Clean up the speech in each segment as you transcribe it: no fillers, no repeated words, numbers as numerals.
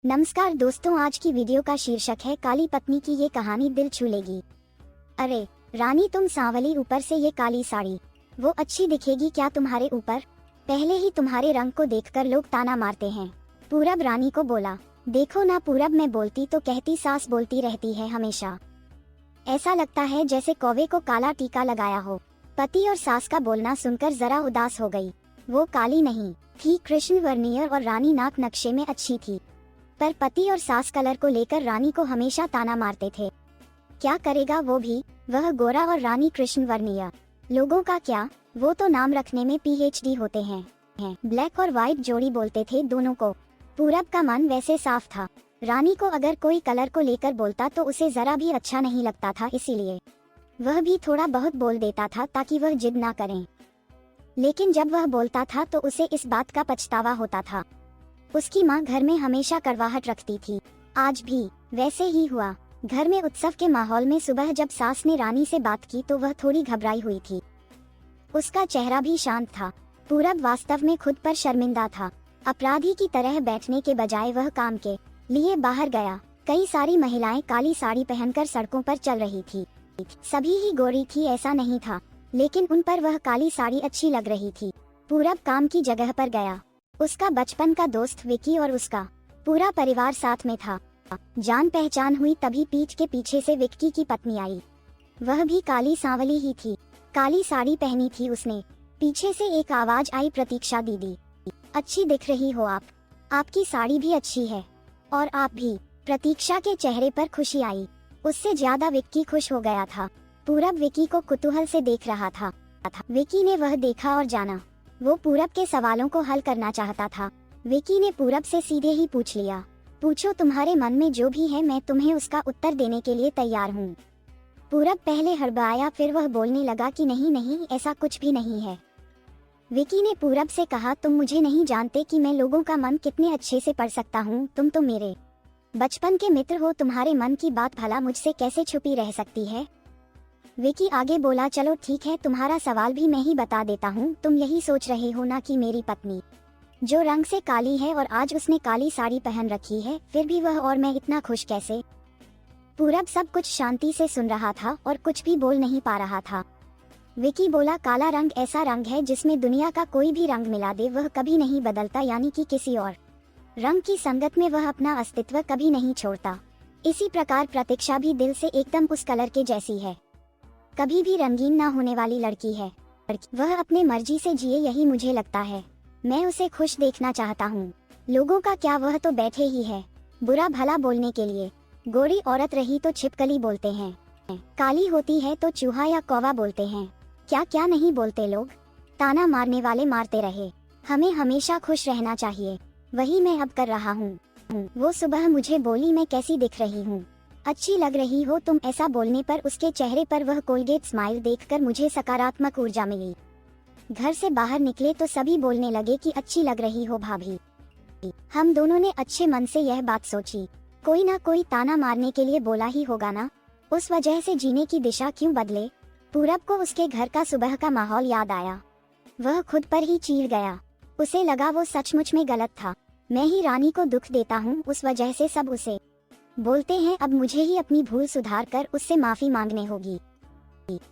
नमस्कार दोस्तों, आज की वीडियो का शीर्षक है काली पत्नी की ये कहानी दिल छू लेगी। अरे रानी तुम सांवली, ऊपर से ये काली साड़ी, वो अच्छी दिखेगी क्या तुम्हारे ऊपर? पहले ही तुम्हारे रंग को देखकर लोग ताना मारते हैं। पूरब रानी को बोला, देखो ना पूरब, मैं बोलती तो कहती सास बोलती रहती है हमेशा। ऐसा लगता है जैसे कौवे को काला टीका लगाया हो। पति और सास का बोलना सुनकर जरा उदास हो गई। वो काली नहीं थी, कृष्ण वर्णीय और रानी नाक नक्शे में अच्छी थी, पर पति और सास कलर को लेकर रानी को हमेशा ताना मारते थे। क्या करेगा वो भी, वह गोरा और रानी कृष्ण वर्णीय। लोगों का क्या, वो तो नाम रखने में पीएचडी होते हैं। ब्लैक और व्हाइट जोड़ी बोलते थे दोनों को। पूरब का मन वैसे साफ था, रानी को अगर कोई कलर को लेकर बोलता तो उसे जरा भी अच्छा नहीं लगता था, इसीलिए वह भी थोड़ा बहुत बोल देता था ताकि वह जिद ना करें। लेकिन जब वह बोलता था तो उसे इस बात का पछतावा होता था। उसकी माँ घर में हमेशा कड़वाहट रखती थी, आज भी वैसे ही हुआ। घर में उत्सव के माहौल में सुबह जब सास ने रानी से बात की तो वह थोड़ी घबराई हुई थी। उसका चेहरा भी शांत था। पूरब वास्तव में खुद पर शर्मिंदा था। अपराधी की तरह बैठने के बजाय वह काम के लिए बाहर गया। कई सारी महिलाएं काली साड़ी पहनकर सड़कों पर चल रही थी। सभी ही गोरी थी ऐसा नहीं था, लेकिन उन पर वह काली साड़ी अच्छी लग रही थी। पूरब काम की जगह पर गया। उसका बचपन का दोस्त विकी और उसका पूरा परिवार साथ में था। जान पहचान हुई तभी पीठ के पीछे से विक्की की पत्नी आई। वह भी काली सांवली ही थी, काली साड़ी पहनी थी उसने। पीछे से एक आवाज आई, प्रतीक्षा दीदी, अच्छी दिख रही हो आप, आपकी साड़ी भी अच्छी है, और आप भी। प्रतीक्षा के चेहरे पर खुशी आई, उससे ज्यादा विक्की खुश हो गया था। पूरब विकी को कुतूहल से देख रहा था। विकी ने वह देखा और जाना। वो पूरब के सवालों को हल करना चाहता था। विकी ने पूरब से सीधे ही पूछ लिया, पूछो तुम्हारे मन में जो भी है, मैं तुम्हें उसका उत्तर देने के लिए तैयार हूँ। पूरब पहले हड़बड़ाया, फिर वह बोलने लगा कि नहीं नहीं, ऐसा कुछ भी नहीं है। विकी ने पूरब से कहा, तुम मुझे नहीं जानते कि मैं लोगों का मन कितने अच्छे से पढ़ सकता हूँ। तुम तो मेरे बचपन के मित्र हो, तुम्हारे मन की बात भला मुझसे कैसे छुपी रह सकती है? विकी आगे बोला, चलो ठीक है, तुम्हारा सवाल भी मैं ही बता देता हूँ। तुम यही सोच रहे हो ना कि मेरी पत्नी जो रंग से काली है और आज उसने काली साड़ी पहन रखी है, फिर भी वह और मैं इतना खुश कैसे? पूरब सब कुछ शांति से सुन रहा था और कुछ भी बोल नहीं पा रहा था। विकी बोला, काला रंग ऐसा रंग है जिसमें दुनिया का कोई भी रंग मिला दे वह कभी नहीं बदलता, यानी कि किसी और रंग की संगत में वह अपना अस्तित्व कभी नहीं छोड़ता। इसी प्रकार प्रतीक्षा भी दिल से एकदम उस कलर के जैसी है, कभी भी रंगीन ना होने वाली लड़की है। वह अपने मर्जी से जिए, यही मुझे लगता है। मैं उसे खुश देखना चाहता हूँ। लोगों का क्या, वह तो बैठे ही है बुरा भला बोलने के लिए। गोरी औरत रही तो छिपकली बोलते हैं, काली होती है तो चूहा या कौवा बोलते हैं। क्या क्या नहीं बोलते लोग। ताना मारने वाले मारते रहे, हमें हमेशा खुश रहना चाहिए। वही मैं अब कर रहा हूँ। वो सुबह मुझे बोली, मैं कैसी दिख रही हूँ? अच्छी लग रही हो तुम। ऐसा बोलने पर उसके चेहरे पर वह कोलगेट स्माइल देखकर मुझे सकारात्मक ऊर्जा मिली। घर से बाहर निकले तो सभी बोलने लगे कि अच्छी लग रही हो भाभी। हम दोनों ने अच्छे मन से यह बात सोची, कोई ना कोई ताना मारने के लिए बोला ही होगा ना, उस वजह से जीने की दिशा क्यों बदले। पूरब को उसके घर का सुबह का माहौल याद आया। वह खुद पर ही चीड़ गया। उसे लगा वो सचमुच में गलत था। मैं ही रानी को दुख देता हूँ, उस वजह से सब उसे बोलते हैं। अब मुझे ही अपनी भूल सुधार कर उससे माफी मांगने होगी।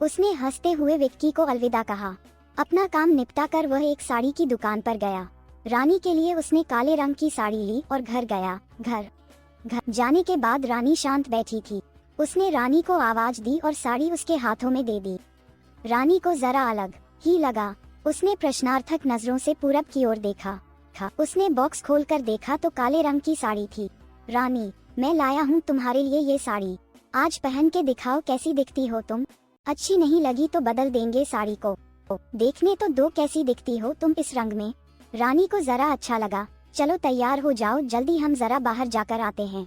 उसने हंसते हुए विक्की को अलविदा कहा। अपना काम निपटा कर वह एक साड़ी की दुकान पर गया। रानी के लिए उसने काले रंग की साड़ी ली और घर गया। घर जाने के बाद रानी शांत बैठी थी। उसने रानी को आवाज दी और साड़ी उसके हाथों में दे दी। रानी को जरा अलग ही लगा। उसने प्रश्नार्थक नजरों से पूरब की ओर देखा। उसने बॉक्स खोलकर देखा तो काले रंग की साड़ी थी। रानी, मैं लाया हूँ तुम्हारे लिए ये साड़ी, आज पहन के दिखाओ कैसी दिखती हो तुम। अच्छी नहीं लगी तो बदल देंगे साड़ी को, देखने तो दो कैसी दिखती हो तुम इस रंग में। रानी को जरा अच्छा लगा। चलो तैयार हो जाओ, जल्दी हम जरा बाहर जाकर आते हैं,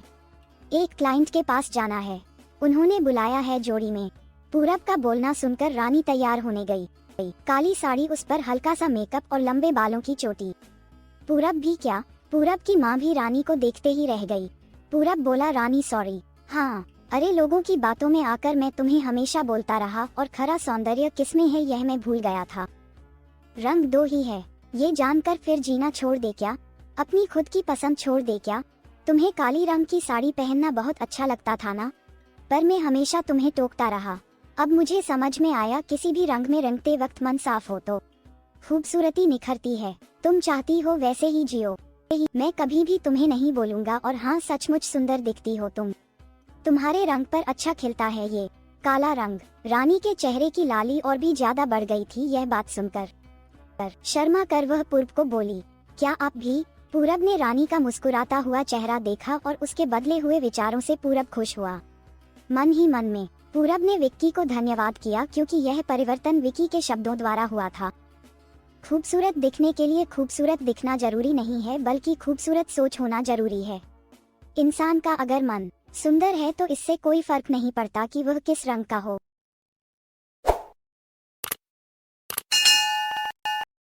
एक क्लाइंट के पास जाना है, उन्होंने बुलाया है जोड़ी में। पूरब का बोलना सुनकर रानी तैयार होने गई। काली साड़ी, उस पर हल्का सा मेकअप और लंबे बालों की चोटी। पूरब भी क्या, पूरब की माँ भी रानी को देखते ही रह गई। पूरब बोला, रानी सॉरी। हाँ, अरे लोगों की बातों में आकर मैं तुम्हें हमेशा बोलता रहा और खरा सौंदर्य किसमें है यह मैं भूल गया था। रंग दो ही है, ये जानकर फिर जीना छोड़ दे क्या? अपनी खुद की पसंद छोड़ दे क्या? तुम्हें काली रंग की साड़ी पहनना बहुत अच्छा लगता था ना, पर मैं हमेशा तुम्हें टोकता रहा। अब मुझे समझ में आया किसी भी रंग में रंगते वक्त मन साफ हो तो खूबसूरती निखरती है। तुम चाहती हो वैसे ही जियो। मैं कभी भी तुम्हें नहीं बोलूंगा, और हाँ, सचमुच सुंदर दिखती हो तुम। तुम्हारे रंग पर अच्छा खिलता है ये काला रंग। रानी के चेहरे की लाली और भी ज्यादा बढ़ गई थी यह बात सुनकर। शर्मा कर वह पूरब को बोली, क्या आप भी? पूरब ने रानी का मुस्कुराता हुआ चेहरा देखा और उसके बदले हुए विचारों से पूरब खुश हुआ। मन ही मन में पूरब ने विक्की को धन्यवाद किया, क्योंकि यह परिवर्तन विक्की के शब्दों द्वारा हुआ था। खूबसूरत दिखने के लिए खूबसूरत दिखना जरूरी नहीं है, बल्कि खूबसूरत सोच होना जरूरी है। इंसान का अगर मन सुंदर है तो इससे कोई फर्क नहीं पड़ता कि वह किस रंग का हो।